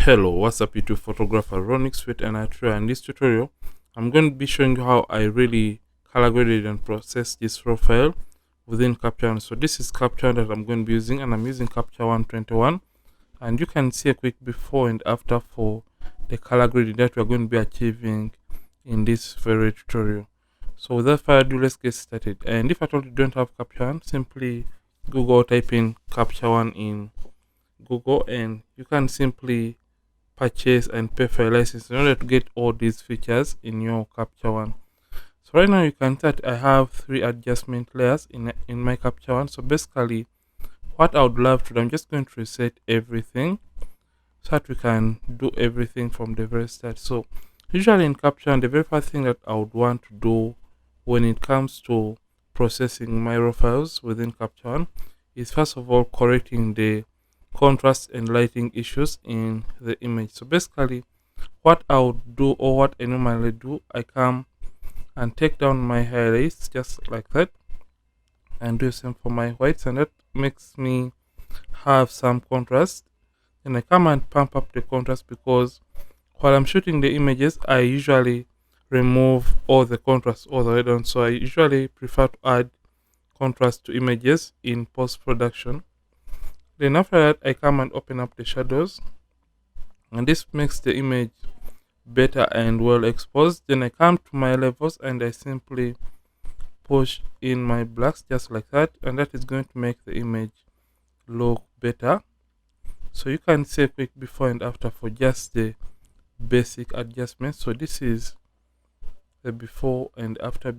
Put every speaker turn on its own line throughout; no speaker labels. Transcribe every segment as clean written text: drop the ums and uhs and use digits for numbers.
Hello, what's up YouTube photographer Ronix with an Atria. In this tutorial, I'm going to be showing you how I really color graded and process this raw file within Capture One. So this is Capture One that I'm going to be using, and I'm using Capture 121, and you can see a quick before and after for the color grading that we're going to be achieving in this very tutorial. So without further ado, let's get started. And if at all you don't have Capture One, simply type in Capture One in Google, and you can simply purchase and pay for a license in order to get all these features in your Capture One. So right now you can start. I have 3 adjustment layers in my Capture One. So basically what I would love to do, I'm just going to reset everything so that we can do everything from the very start. So usually in Capture One, the very first thing that I would want to do when it comes to processing my raw files within Capture One is first of all correcting the contrast and lighting issues in the image. So basically what I would do, or what I normally do, I come and take down my highlights just like that and do the same for my whites, and that makes me have some contrast. Then I come and pump up the contrast, because while I'm shooting the images I usually remove all the contrast all the way down. So I usually prefer to add contrast to images in post-production. Then after that I come and open up the shadows, and this makes the image better and well exposed. Then I come to my levels and I simply push in my blacks just like that, and that is going to make the image look better. So you can see a quick before and after for just the basic adjustments. So this is the before and after.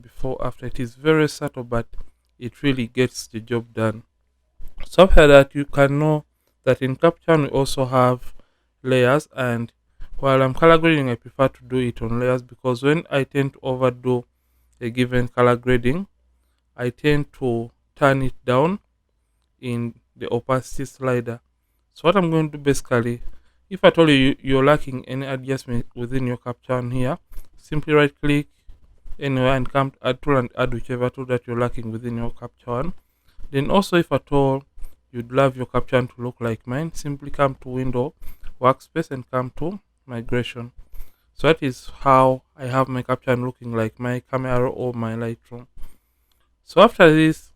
It is very subtle, but it really gets the job done. So after that, you can know that in Capture we also have layers, and while I'm color grading, I prefer to do it on layers, because when I tend to overdo a given color grading, I tend to turn it down in the opacity slider. So what I'm going to do basically, if I told you're lacking any adjustment within your Capture One here, simply right click anywhere and come to add tool and add whichever tool that you're lacking within your Capture One. Then also, if at all you'd love your Capture One to look like mine, simply come to Window, Workspace, and come to Migration. So that is how I have my Capture One looking like my camera or my Lightroom. So after this,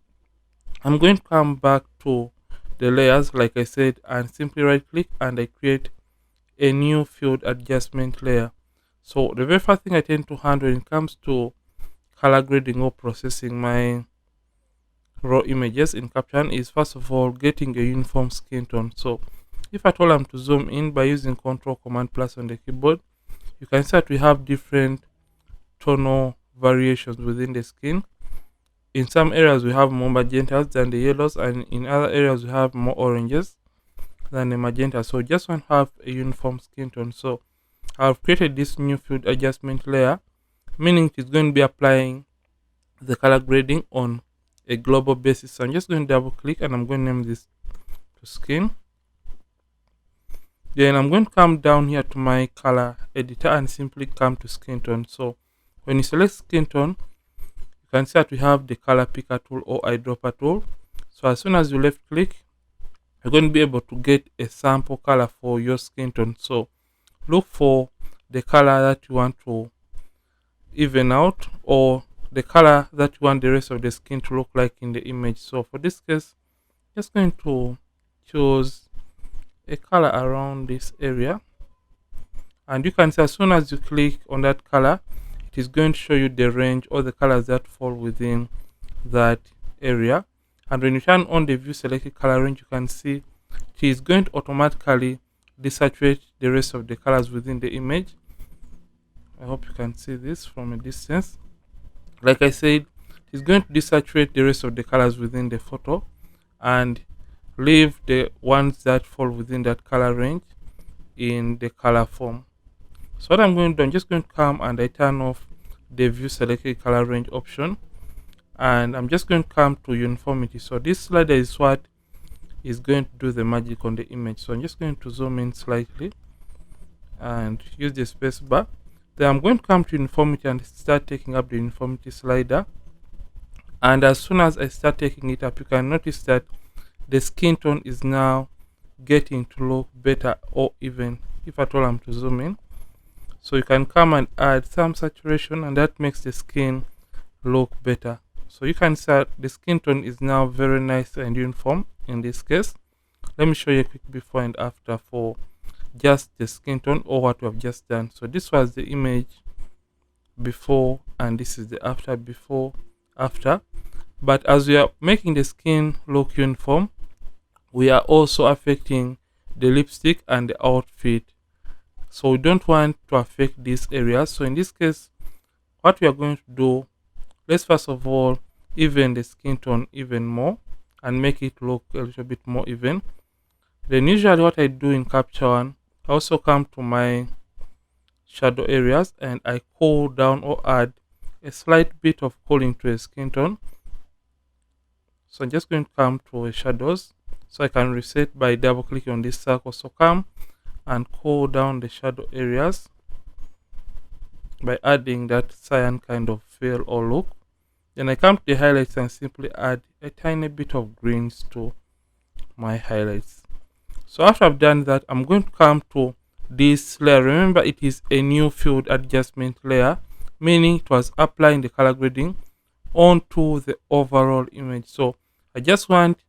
I'm going to come back to the layers like I said, and simply right click and I create a new field adjustment layer. So the very first thing I tend to handle when it comes to color grading or processing my raw images in Capture One is first of all getting a uniform skin tone. So if I told them to zoom in by using Control Command Plus on the keyboard, you can see that we have different tonal variations within the skin. In some areas we have more magentas than the yellows, and in other areas we have more oranges than the magenta. So just want to have a uniform skin tone. So I've created this new field adjustment layer, meaning it's going to be applying the color grading on a global basis. So I'm just going to double click and I'm going to name this to skin. Then I'm going to come down here to my color editor and simply come to skin tone. So when you select skin tone, you can see that we have the color picker tool or eyedropper tool. So as soon as you left click, you're going to be able to get a sample color for your skin tone. So look for the color that you want to even out, or the color that you want the rest of the skin to look like in the image. So for this case, just going to choose a color around this area, and you can see as soon as you click on that color, it is going to show you the range or the colors that fall within that area. And when you turn on the view selected color range, you can see it is going to automatically desaturate the rest of the colors within the image. I hope you can see this from a distance. Like I said, it's going to desaturate the rest of the colors within the photo and leave the ones that fall within that color range in the color form. So what I'm going to do, I'm just going to come and I turn off the view selected color range option, and I'm just going to come to uniformity. So this slider is what is going to do the magic on the image. So I'm just going to zoom in slightly and use the space bar. Then I'm going to come to uniformity and start taking up the uniformity slider. And as soon as I start taking it up, you can notice that the skin tone is now getting to look better or even if at all I'm to zoom in. So you can come and add some saturation, and that makes the skin look better. So you can see that the skin tone is now very nice and uniform in this case. Let me show you a quick before and after for just the skin tone or what we have just done. So this was the image before, and this is the after, before, after. But as we are making the skin look uniform, we are also affecting the lipstick and the outfit. So we don't want to affect these areas. So in this case, what we are going to do, let's first of all even the skin tone even more and make it look a little bit more even. Then usually what I do in Capture One, I also come to my shadow areas and I cool down or add a slight bit of cooling to a skin tone. So I'm just going to come to a shadows, so I can reset by double clicking on this circle. So come and cool down the shadow areas by adding that cyan kind of feel or look. Then I come to the highlights and simply add a tiny bit of greens to my highlights. So after I've done that, I'm going to come to this layer. Remember, it is a new field adjustment layer, meaning it was applying the color grading onto the overall image. So I just want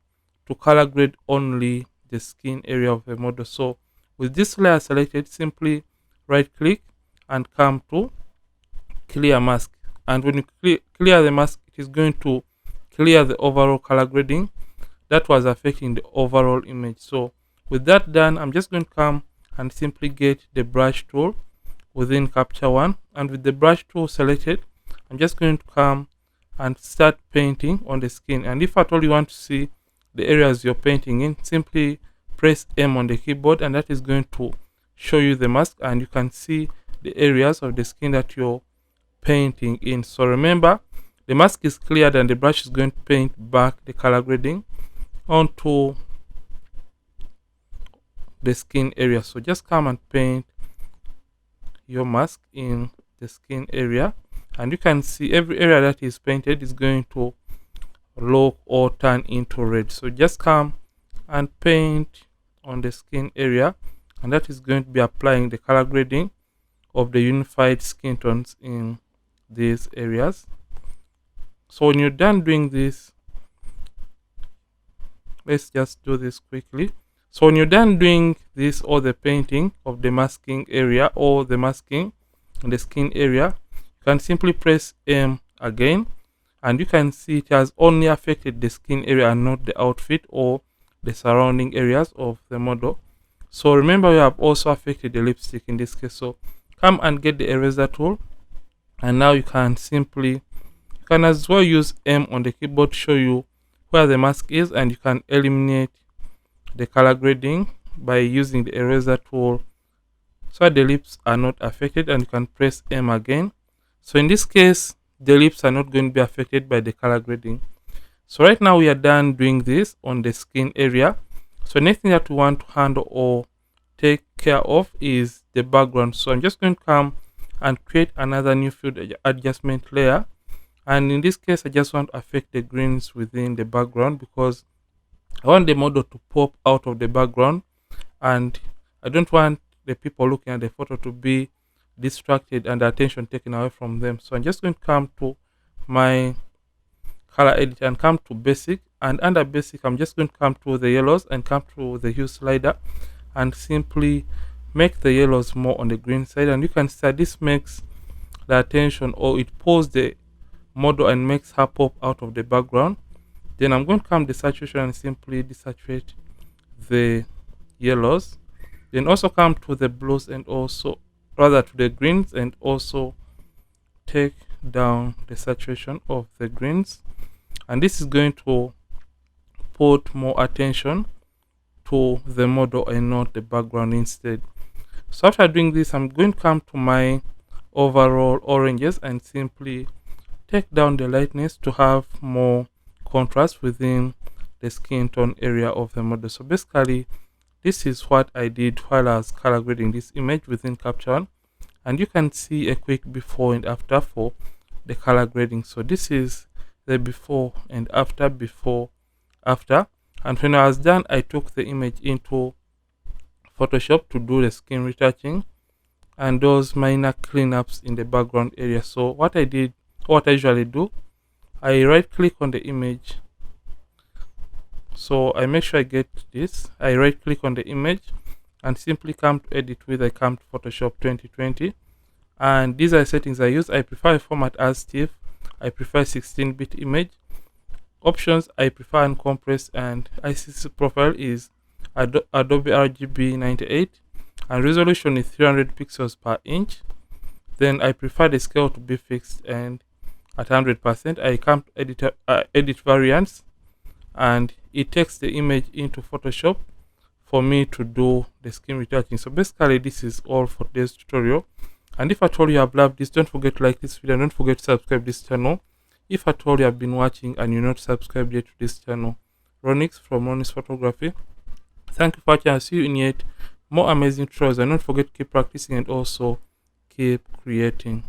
to color grade only the skin area of the model. So with this layer selected, simply right click and come to clear mask. And when you clear the mask, it is going to clear the overall color grading that was affecting the overall image. So with that done, I'm just going to come and simply get the brush tool within Capture One, and with the brush tool selected, I'm just going to come and start painting on the skin. And if at all you want to see the areas you're painting in, simply press M on the keyboard, and that is going to show you the mask, and you can see the areas of the skin that you're painting in. So remember, the mask is cleared and the brush is going to paint back the color grading onto the skin area. So just come and paint your mask in the skin area, and you can see every area that is painted is going to look or turn into red. So just come and paint on the skin area, and that is going to be applying the color grading of the unified skin tones in these areas. So when you're done doing this, let's just do this quickly. So when you're done doing this, or the painting of the masking area or the masking in the skin area, you can simply press M again, and you can see it has only affected the skin area and not the outfit or the surrounding areas of the model. So remember, we have also affected the lipstick in this case. So come and get the eraser tool, and now you can as well use M on the keyboard to show you where the mask is, and you can eliminate the color grading by using the eraser tool so the lips are not affected, and you can press M again. So in this case, the lips are not going to be affected by the color grading. So right now we are done doing this on the skin area. So next thing that we want to handle or take care of is the background. So I'm just going to come and create another new field adjustment layer, and in this case I just want to affect the greens within the background because I want the model to pop out of the background, and I don't want the people looking at the photo to be distracted and the attention taken away from them. So I'm just going to come to my color editor and come to basic, and under basic I'm just going to come to the yellows and come to the hue slider and simply make the yellows more on the green side, and you can see that this makes the attention, or it pulls the model and makes her pop out of the background. Then I'm going to come to saturation and simply desaturate the yellows. Then also come to the blues and also rather to the greens, and also take down the saturation of the greens, and this is going to put more attention to the model and not the background instead. So after doing this, I'm going to come to my overall oranges and simply take down the lightness to have more contrast within the skin tone area of the model. So basically, this is what I did while I was color grading this image within Capture One, and you can see a quick before and after for the color grading. So this is the before and after, before, after. And when I was done, I took the image into Photoshop to do the skin retouching and those minor cleanups in the background area. So what I usually do, I right click on the image. So I make sure I get this. I right click on the image and simply come to edit with, I come to Photoshop 2020, and these are settings I use. I prefer a format as TIFF. I prefer 16-bit image. Options, I prefer uncompressed, and ICC profile is Adobe RGB 98, and resolution is 300 pixels per inch. Then I prefer the scale to be fixed and at 100%. I come to edit variants, and it takes the image into Photoshop for me to do the skin retouching. So basically this is all for today's tutorial, and if at all you have loved this, don't forget to like this video and don't forget to subscribe this channel. If at all you have been watching and you're not subscribed yet to this channel. Ronix from Ronix Photography. Thank you for watching. I'll see you in yet more amazing tutorials, and don't forget to keep practicing and also keep creating.